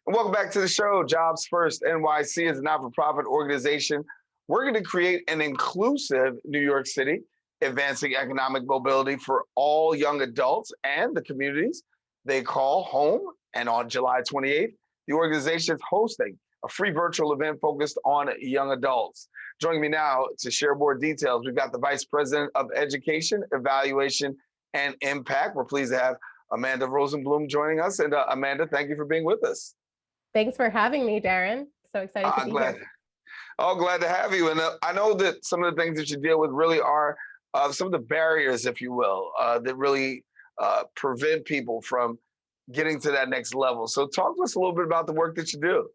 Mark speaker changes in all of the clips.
Speaker 1: Welcome back to the show. Jobs First NYC is a not-for-profit organization working to create an inclusive New York City, advancing economic mobility for all young adults and the communities they call home. And on July 28th, the organization is hosting a free virtual event focused on young adults. Joining me now to share more details, we've got the Vice President of Education, Evaluation, and Impact. We're pleased to have Amanda Rosenblum joining us. And Amanda, thank you for being with us.
Speaker 2: Thanks for having me, Darren. So excited to be here.
Speaker 1: Oh, glad to have you. And I know that some of the things that you deal with really are some of the barriers, if you will, that really prevent people from getting to that next level. So talk to us a little bit about the work that you do.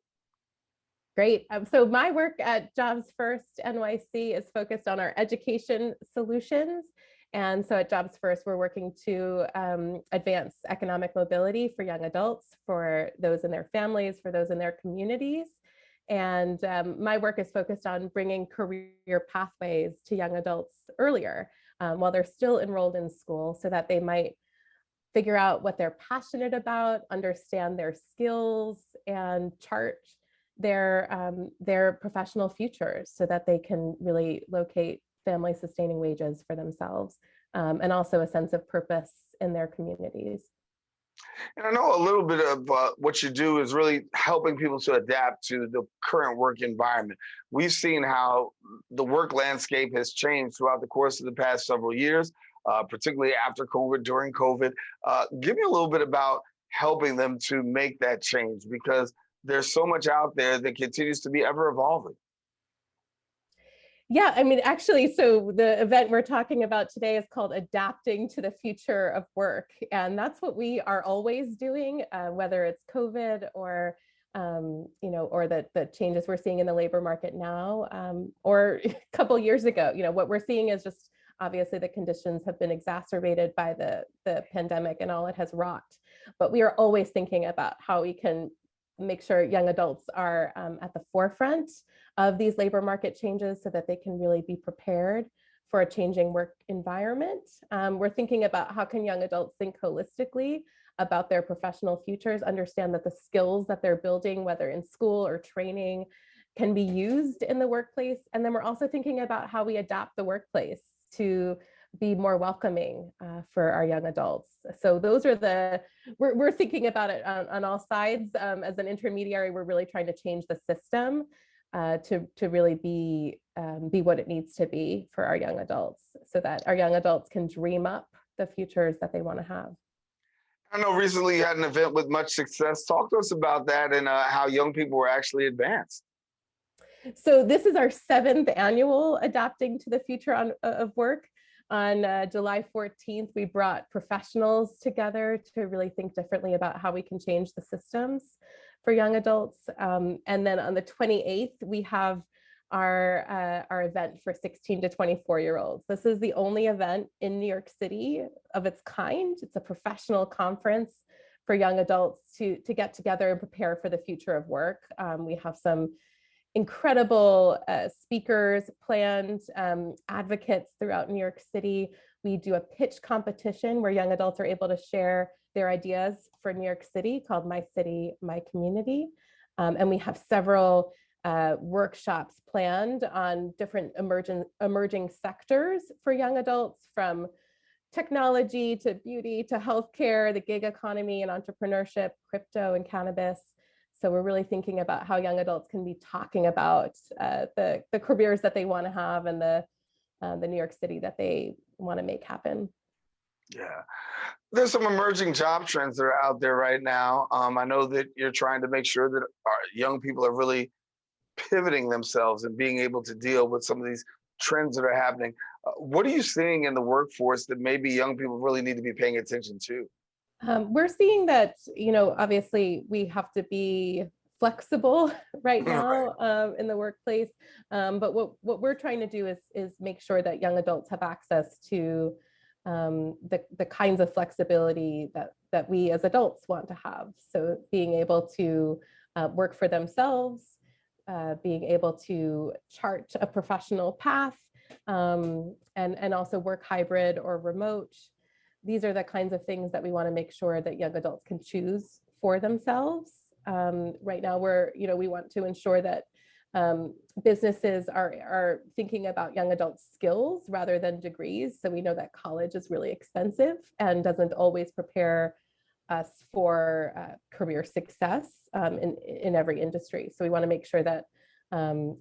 Speaker 2: Great. So my work at Jobs First NYC is focused on our education solutions. And so at Jobs First, we're working to advance economic mobility for young adults, for those in their families, for those in their communities. And my work is focused on bringing career pathways to young adults earlier while they're still enrolled in school, so that they might figure out what they're passionate about, understand their skills, and chart their professional futures so that they can really locate family sustaining wages for themselves, and also a sense of purpose in their communities.
Speaker 1: And I know a little bit of what you do is really helping people to adapt to the current work environment. We've seen how the work landscape has changed throughout the course of the past several years, particularly after COVID, during COVID. Give me a little bit about helping them to make that change, because there's so much out there that continues to be ever evolving.
Speaker 2: Yeah, I mean, actually, so the event we're talking about today is called Adapting to the Future of Work. And that's what we are always doing, whether it's COVID or, or the changes we're seeing in the labor market now, or a couple years ago. What we're seeing is just obviously the conditions have been exacerbated by the pandemic and all it has wrought. But we are always thinking about how we can make sure young adults are at the forefront of these labor market changes so that they can really be prepared for a changing work environment. We're thinking about how can young adults think holistically about their professional futures, understand that the skills that they're building, whether in school or training, can be used in the workplace. And then we're also thinking about how we adapt the workplace to be more welcoming for our young adults. So those are we're thinking about it on all sides. As an intermediary, we're really trying to change the system to really be what it needs to be for our young adults, so that our young adults can dream up the futures that they want to have.
Speaker 1: I know recently you had an event with much success. Talk to us about that and how young people were actually advanced.
Speaker 2: So this is our 7th annual Adapting to the Future of Work. On July 14th, we brought professionals together to really think differently about how we can change the systems for young adults. And then on the 28th, we have our event for 16 to 24-year-olds. This is the only event in New York City of its kind. It's a professional conference for young adults to get together and prepare for the future of work. We have some incredible speakers planned, advocates throughout New York City. We do a pitch competition where young adults are able to share their ideas for New York City called My City, My Community. And we have several workshops planned on different emerging sectors for young adults, from technology to beauty to healthcare, the gig economy and entrepreneurship, crypto and cannabis. So we're really thinking about how young adults can be talking about the careers that they want to have and the New York City that they want to make happen.
Speaker 1: Yeah, there's some emerging job trends that are out there right now. I know that you're trying to make sure that our young people are really pivoting themselves and being able to deal with some of these trends that are happening. What are you seeing in the workforce that maybe young people really need to be paying attention to?
Speaker 2: We're seeing that, obviously we have to be flexible right now in the workplace. But what we're trying to do is make sure that young adults have access to the kinds of flexibility that we as adults want to have. So being able to work for themselves, being able to chart a professional path, and also work hybrid or remote. These are the kinds of things that we want to make sure that young adults can choose for themselves. Right now, we want to ensure that businesses are thinking about young adults' skills rather than degrees. So we know that college is really expensive and doesn't always prepare us for career success in every industry. So we want to make sure that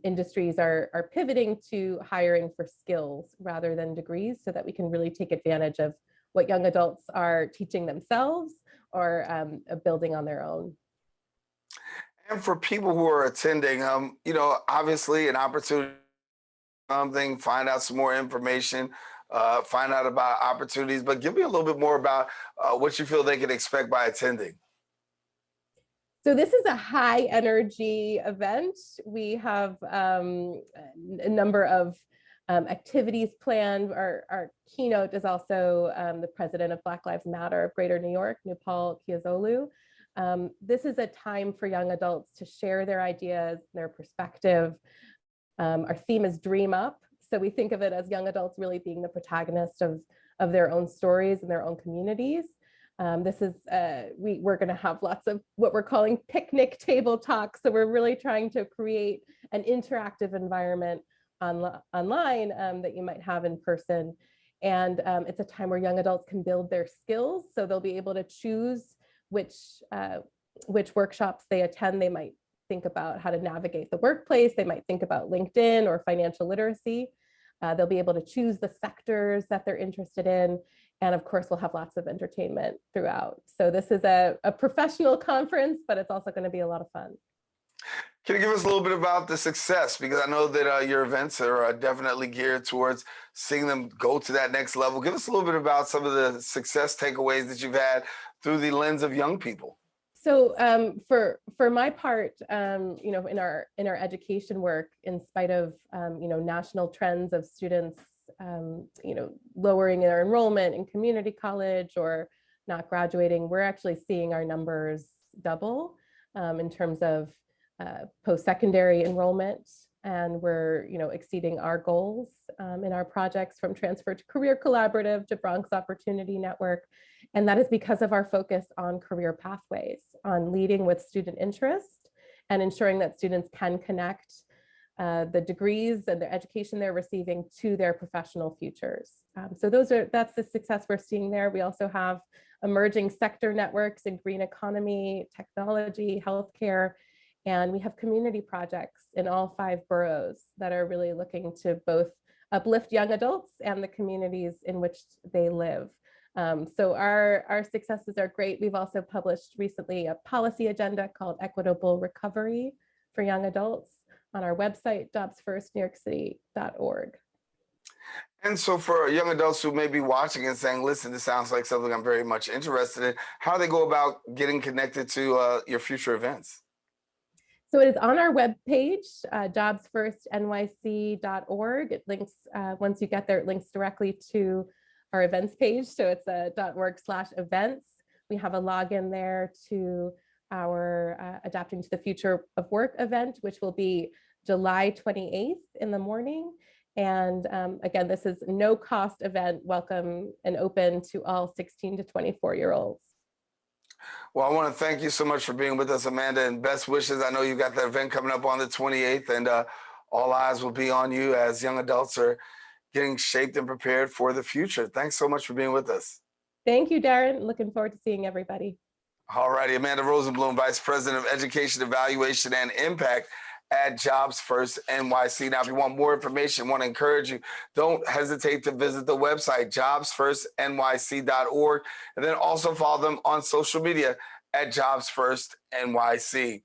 Speaker 2: industries are pivoting to hiring for skills rather than degrees, so that we can really take advantage of what young adults are teaching themselves or building on their own.
Speaker 1: And for people who are attending, obviously an opportunity, something, find out some more information, find out about opportunities, but give me a little bit more about what you feel they can expect by attending.
Speaker 2: So this is a high energy event. We have a number of activities planned. Our keynote is also the president of Black Lives Matter of Greater New York, Nupal Kiazolu. This is a time for young adults to share their ideas, their perspective. Our theme is Dream Up. So we think of it as young adults really being the protagonist of their own stories and their own communities. We're going to have lots of what we're calling picnic table talks. So we're really trying to create an interactive environment online that you might have in person. And it's a time where young adults can build their skills. So they'll be able to choose which workshops they attend. They might think about how to navigate the workplace. They might think about LinkedIn or financial literacy. They'll be able to choose the sectors that they're interested in. And of course, we'll have lots of entertainment throughout. So this is a professional conference, but it's also going to be a lot of fun.
Speaker 1: Can you give us a little bit about the success? Because I know that your events are definitely geared towards seeing them go to that next level. Give us a little bit about some of the success takeaways that you've had through the lens of young people.
Speaker 2: So for my part, in our education work, in spite of national trends of students lowering their enrollment in community college or not graduating, we're actually seeing our numbers double in terms of post-secondary enrollment, and we're exceeding our goals in our projects, from Transfer to Career Collaborative to Bronx Opportunity Network. And that is because of our focus on career pathways, on leading with student interest and ensuring that students can connect the degrees and the education they're receiving to their professional futures. So that's the success we're seeing there. We also have emerging sector networks in green economy, technology, healthcare, and we have community projects in all 5 boroughs that are really looking to both uplift young adults and the communities in which they live. So our successes are great. We've also published recently a policy agenda called Equitable Recovery for Young Adults on our website, JobsFirstNYC.org.
Speaker 1: And so for young adults who may be watching and saying, listen, this sounds like something I'm very much interested in, how do they go about getting connected to your future events?
Speaker 2: So it is on our webpage, JobsFirstNYC.org. It links, once you get there, it links directly to our events page. So it's .org/events. We have a login there to our Adapting to the Future of Work event, which will be July 28th in the morning. And again, this is no cost event, welcome and open to all 16 to 24-year-olds.
Speaker 1: Well, I want to thank you so much for being with us, Amanda, and best wishes. I know you got the event coming up on the 28th, and all eyes will be on you as young adults are getting shaped and prepared for the future. Thanks so much for being with us.
Speaker 2: Thank you, Daren. Looking forward to seeing everybody.
Speaker 1: All righty, Amanda Rosenblum, Vice President of Education, Evaluation, and Impact at JobsFirstNYC. Now, if you want more information, want to encourage you, don't hesitate to visit the website, JobsFirstNYC.org, and then also follow them on social media at JobsFirstNYC.